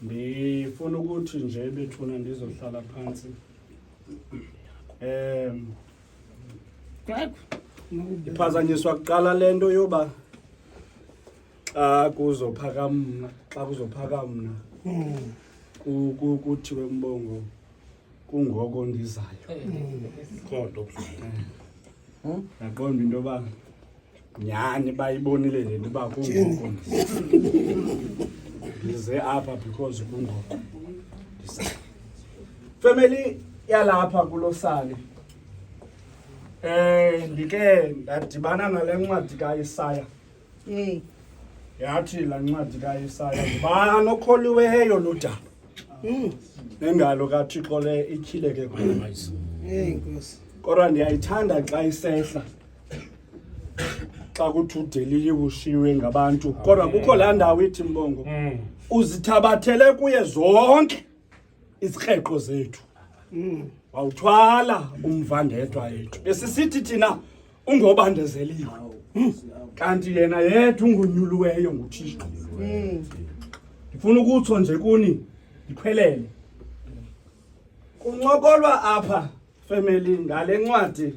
Ndifuna ukuthi nje bethuna ndizohlala phansi. Iphazanyiswa kuqala lento yoba xa kuzophaka mna kuthiwe Mbongo kungoko ndizayo. Kodwa Yaqonda into yoba nyani bayibonile le nto uba kungoko ndize apha because kungoko ndizayo. Family yalapha kulosali ndike ndadibana nale ncwadi kaIsaya. Yathi la ncwadi kaIsaya ndiba nokholiweyo lo daba. Nengalo kaThixo le ityhileke khona. Nkosi. Kodwa ndiyayithanda xa isehla. Xa kuthi uDelile ushiwe ngabantu. Kodwa kukho laa ndawo ithi Mbongo. Uzithabathele kuye zonke izikrexo zethu. Wawuthwala umvandedwa yethu. Besisithi thina ungobandezeliwe. Kanti yena yethu ungonyuluweyo nguThixo. Ndifuna ukutsho nje kuni ndikhwelele. Kuncokolwa apha family ngale ncwadi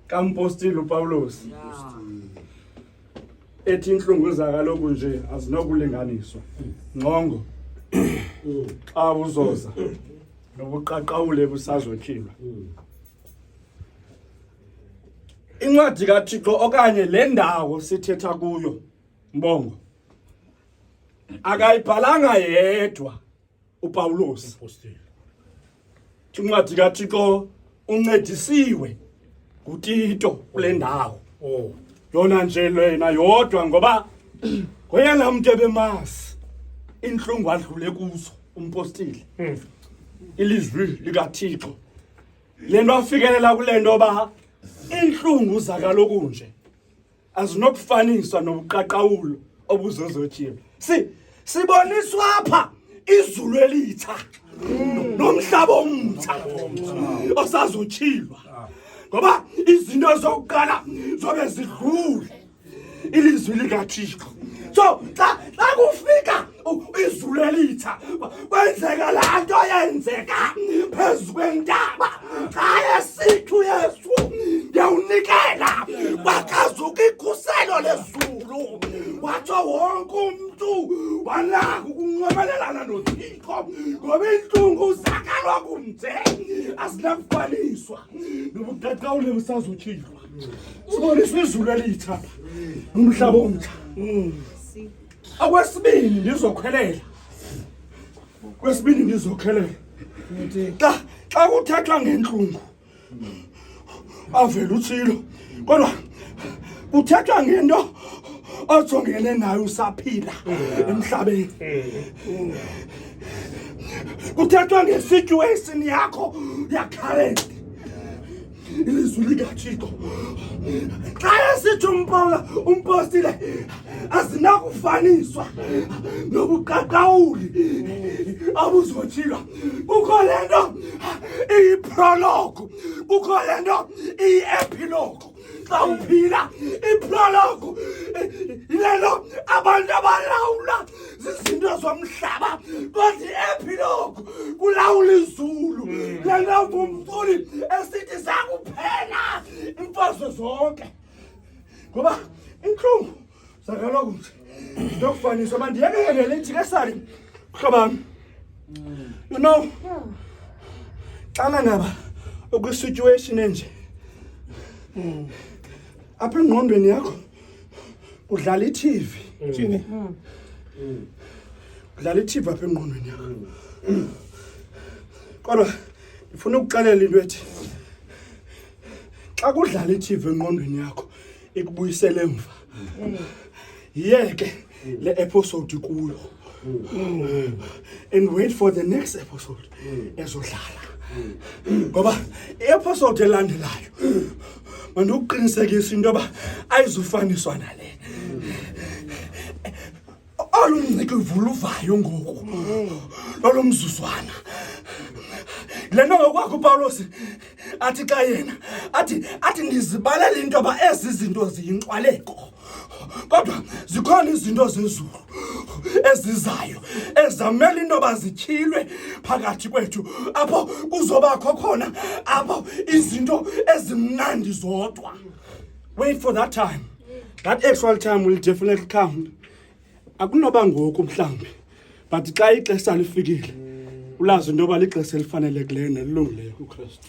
kaMpostile uPawulos. Ethi inhlungu zakaloku nje azinokulinganiswa. Ngcongo. Xa uzoza nobuqaqawule busazotyhilwa. Incwadi kaThixo okanye le ndawo sithetha kuyo Mbongo akayibhalanga yedwa uPawulos. Incwadi kaThixo uncedisiwe nguTito kule ndawo. Yona nje lena yodwa ngoba ngoyena umuntu ebemazi inhlungu adlule kuzo umpostile. Ilizwi likaThixo lento afikelela kule nto ba inhlungu zakaloku nje azinokufaniswa nobuqaqawulo obuzozotyiwe. Siboniswa apha izulu elitha nomhlaba omtsha osazotshilwa ngoba izinto zokuqala zobe zidlule ilizwi likaThixo. So xa kufika izulu elitha kwenzeka laa nto yenzeka phezu kwentaba. Xa esithu Yesu ndiyawunikela kwakazuka ikhuselo lezulu watsho wonke umntu wanaka ukunxibelelana noThixo ngoba intlungu zakalwa kumde azinakufaniswa nobuqaqawule busazotyhilwa. Siboniswa izulu elitha nomhlaba omtsha. Akwesibini ndizokhelela. Xa kuthethwa ngentlungu avela uThixo kodwa kuthethwa ngento ojongene nayo usaphila emhlabeni. Kuthethwa ngesituation yakho yakhalent. Ilizwi likaThixo xa esithi umpostile azinakufaniswa nobuqaqawuli abuzotshilwa. Kukho le nto iyiprologu, kukho le nto iyi-epilogu. Xa uphila iprologu yile nto abantu abalawula zizinto zomhlaba kodwa i-epilogu kulawula izulu. Le nto ngumculi esithi zakuphela imfazwe zonke ngoba inhlungu zakaloku nje zinokufaniswa. Uba ndiyekele lithi ke sali mhlobam, you know xana ngaba ukwisituation enje apha engqondweni yakho udlala iTV. Thini? Udlala iTV apha engqondweni yakho. Kodwa ndifuna ukuxelela into ethi xa kudlala iTV engqondweni yakho ikubuyisele emva. Yeke le episode kuyo and wait for the next episode ezodlala ngoba i-episode elandelayo mandikuqinisekisa into yoba ayizufaniswa nale. Olumncike uvuluvayo ngoku lolo mzuzwana le nto ngokwakho uPawulos athi xa yena athi ndizibalela into yoba ezi zinto ziyinxwaleko kodwa zikhona izinto zezulu ezizayo ezamela into bazityhilwe phakathi kwethu apho kuzobakho khona apho izinto ezimnandi zodwa. Wait for that time. That actual time will definitely come. Akunoba ngoku mhlambi, but xa ixesha lifikile ulazi into yoba lixesha elifanelekileyo nelilungileyo kuKristu.